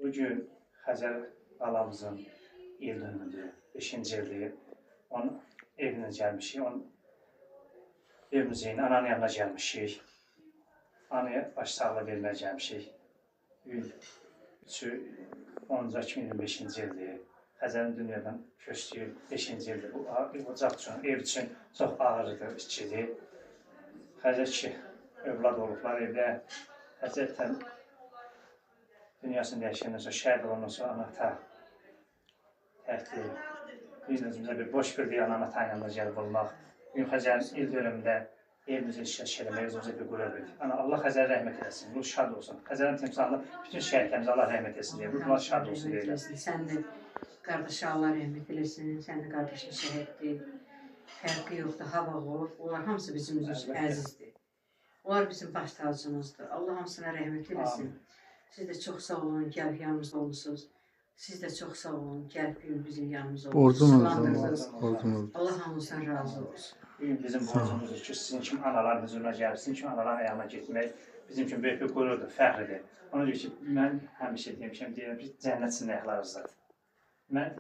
Bugün Xəzər balamızın il dönümüdür, 5-ci ildir. Onun evinə gəlmişik, onun evimizin ananın yanına gəlmişik. Anaya başsağlığı verməyə gəlmişik. Bugün 10-2025-ci ildir. Xəzərin dünyadan köçdüyü 5-ci ildir. Bu ocaq üçün, ev üçün çox ağırdır, işçidir. Xəzər ki, övlad olublar evdə. Xəzərdən dünyasını dəyişəndən sonra, şəhid olandan sonra ana-ata təhqir. Biz özümüzə bir boş bir ana-ata yanına gəlib olmaq. Bugün Xəzərin il dönümündə evimizin işləş eləmək özümüzə bir qürur verdik. Allah Xəzərə rəhmət eləsin, ruh şad olsun. Xəzərin timsalında bütün şəhidlərimizə Allah rəhmət eləsin deyə, ruhlar şad olsun deyə. Sən də qardaşa Allah rəhmət eləsin, sən də qardaşın şəhiddir. Fərqi yoxdur, hava olub, onlar hamısı bizim üçün əzizdir. Onlar bizim baş tacımızdır. Allah hamısına rəhmət eləsin. Siz də çox sağ olun, gəlib yanımızda olmuşsunuz. Siz də çox sağ olun, gəlib bizim yanımızda olmuşsunuz. Borcumuz. Allah hamımızdan razı olsun. Bugün bizim borcumuzdur ki, sizin kimi analar huzuruna gəlib, sizin kimi analar ayağına getmək bizim üçün böyük bir qürurdur, fəxridir. Ona görə ki, mən həmişə demişəm, deyirəm ki, cənnət ayaqlarınızdadır. Mən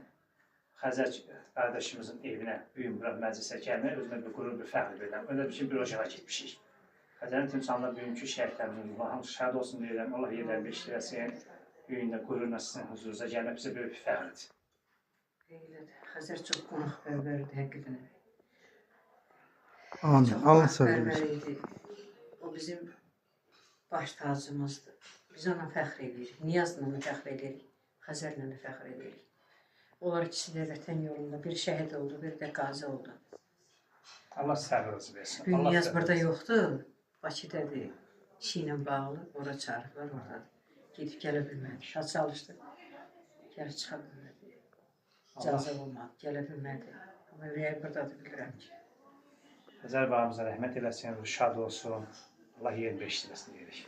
Xəzər qardaşımızın evinə, bugün bura məclisə gəlmək özümə bir qürur, bir fəxr verirəm. Öyle bir ocağa getmişik. Xəzərin timsalında bugünkü şəhidlərimizin ruhu hamısı şad olsun deyirəm. Allah yerlərini beşdirəsin. Bugün də qürurla sizin huzurunuza gəlmək bizə böyük bir fəxrdir. Xəzər çox qonaqpərvərdir, həqiqətən. Amin. Allah səbir versin. O bizim baş tacımızdır. Biz ona fəxr edirik. Niyazla da fəxr edirik. Xəzərlə də fəxr edirik. Onlar ikisi də vətən yolunda bir şəhid oldu, bir də qazi oldu. Allah səbir versin. Bugün Niyaz burada yoxdur. Bakıdadır. İşi ilə bağlı. Ora çağırıblar oradadır. Gedib gələ bilmədi. Şad çalışdı. Gəlib çıxa bilmədi. İcazə olmadı. Gələ bilmədi. Amma ürəyi buradadır, bilirəm ki. Xəzər bağımıza rəhmət eləsin, şad olsun. Allah yerini beşdirəsin deyirik.